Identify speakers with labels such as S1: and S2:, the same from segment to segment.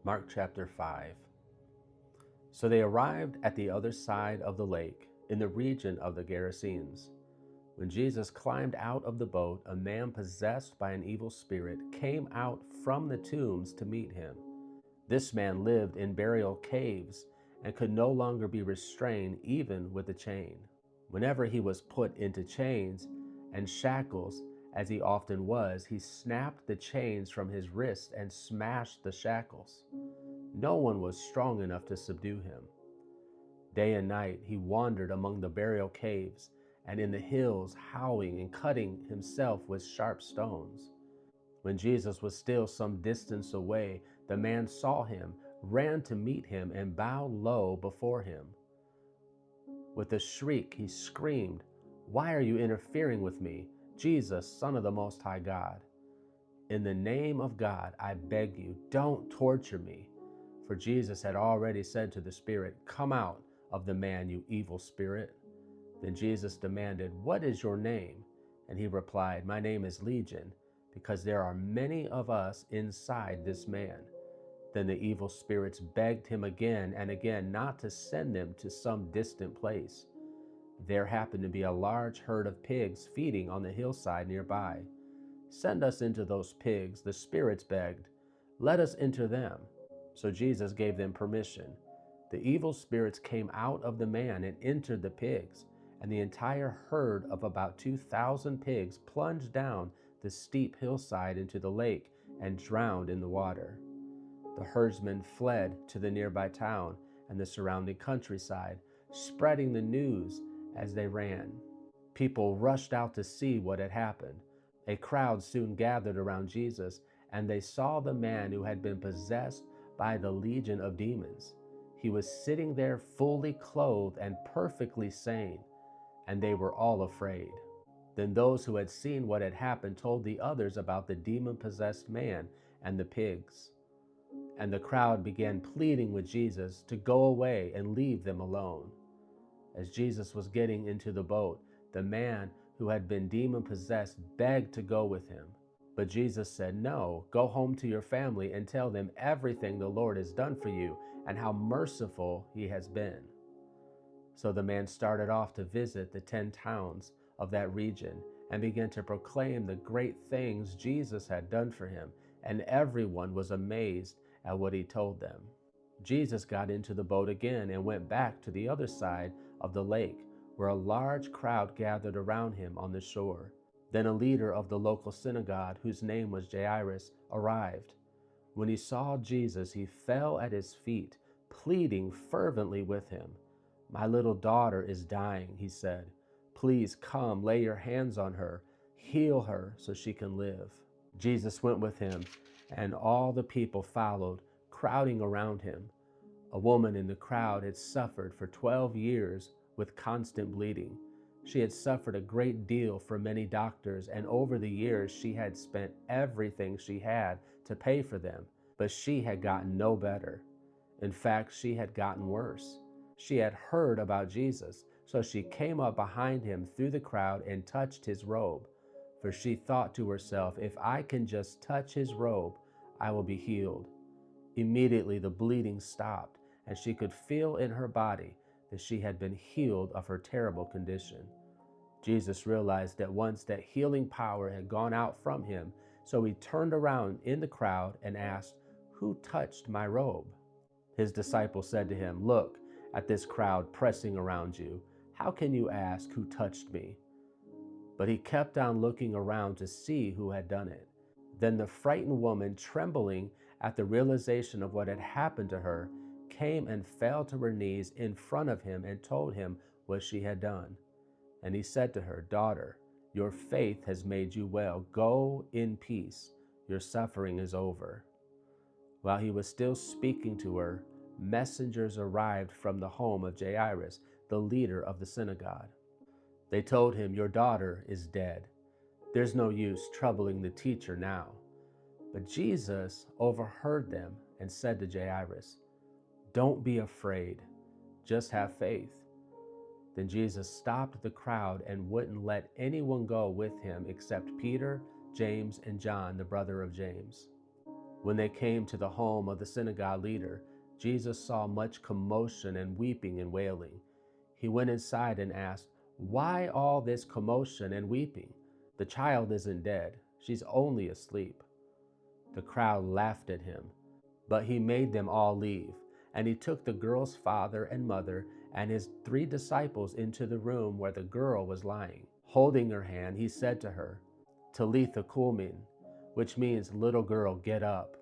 S1: Mark chapter 5. So they arrived at the other side of the lake, in the region of the Gerasenes. When Jesus climbed out of the boat, a man possessed by an evil spirit came out from the tombs to meet him. This man lived in burial caves and could no longer be restrained even with a chain. Whenever he was put into chains and shackles, as he often was, he snapped the chains from his wrists and smashed the shackles. No one was strong enough to subdue him. Day and night he wandered among the burial caves and in the hills, howling and cutting himself with sharp stones. When Jesus was still some distance away, the man saw him, ran to meet him, and bowed low before him. With a shriek he screamed, "Why are you interfering with me, Jesus, Son of the Most High God? In the name of God, I beg you, don't torture me." For Jesus had already said to the spirit, "Come out of the man, you evil spirit." Then Jesus demanded, "What is your name?" And he replied, "My name is Legion, because there are many of us inside this man." Then the evil spirits begged him again and again not to send them to some distant place. There happened to be a large herd of pigs feeding on the hillside nearby. "Send us into those pigs," the spirits begged. "Let us enter them." So Jesus gave them permission. The evil spirits came out of the man and entered the pigs, and the entire herd of about 2,000 pigs plunged down the steep hillside into the lake and drowned in the water. The herdsmen fled to the nearby town and the surrounding countryside, spreading the news as they ran. People rushed out to see what had happened. A crowd soon gathered around Jesus, and they saw the man who had been possessed by the legion of demons. He was sitting there fully clothed and perfectly sane, and they were all afraid. Then those who had seen what had happened told the others about the demon-possessed man and the pigs. And the crowd began pleading with Jesus to go away and leave them alone. As Jesus was getting into the boat, the man who had been demon-possessed begged to go with him. But Jesus said, "No, go home to your family and tell them everything the Lord has done for you and how merciful he has been." So the man started off to visit the 10 towns of that region and began to proclaim the great things Jesus had done for him, and everyone was amazed at what he told them. Jesus got into the boat again and went back to the other side of the lake, where a large crowd gathered around him on the shore. Then a leader of the local synagogue, whose name was Jairus, arrived. When he saw Jesus, he fell at his feet, pleading fervently with him. "My little daughter is dying," he said. "Please come, lay your hands on her, heal her so she can live." Jesus went with him, and all the people followed, crowding around him. A woman in the crowd had suffered for 12 years with constant bleeding. She had suffered a great deal from many doctors, and over the years she had spent everything she had to pay for them, but she had gotten no better. In fact, she had gotten worse. She had heard about Jesus, so she came up behind him through the crowd and touched his robe. For she thought to herself, "If I can just touch his robe, I will be healed." Immediately the bleeding stopped, and she could feel in her body that she had been healed of her terrible condition. Jesus realized at once that healing power had gone out from him, so he turned around in the crowd and asked, "Who touched my robe?" His disciples said to him, "Look at this crowd pressing around you. How can you ask, 'Who touched me?'" But he kept on looking around to see who had done it. Then the frightened woman, trembling at the realization of what had happened to her, came and fell to her knees in front of him and told him what she had done. And he said to her, "Daughter, your faith has made you well. Go in peace. Your suffering is over." While he was still speaking to her, messengers arrived from the home of Jairus, the leader of the synagogue. They told him, "Your daughter is dead. There's no use troubling the teacher now." But Jesus overheard them and said to Jairus, "Don't be afraid, just have faith." Then Jesus stopped the crowd and wouldn't let anyone go with him except Peter, James, and John, the brother of James. When they came to the home of the synagogue leader, Jesus saw much commotion and weeping and wailing. He went inside and asked, "Why all this commotion and weeping? The child isn't dead. She's only asleep." The crowd laughed at him, but he made them all leave. And he took the girl's father and mother and his 3 disciples into the room where the girl was lying. Holding her hand, he said to her, "Talitha Kumin," which means, "Little girl, get up."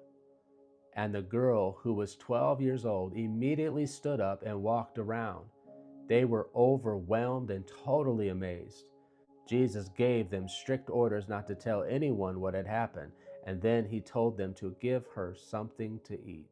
S1: And the girl, who was 12 years old, immediately stood up and walked around. They were overwhelmed and totally amazed. Jesus gave them strict orders not to tell anyone what had happened, and then he told them to give her something to eat.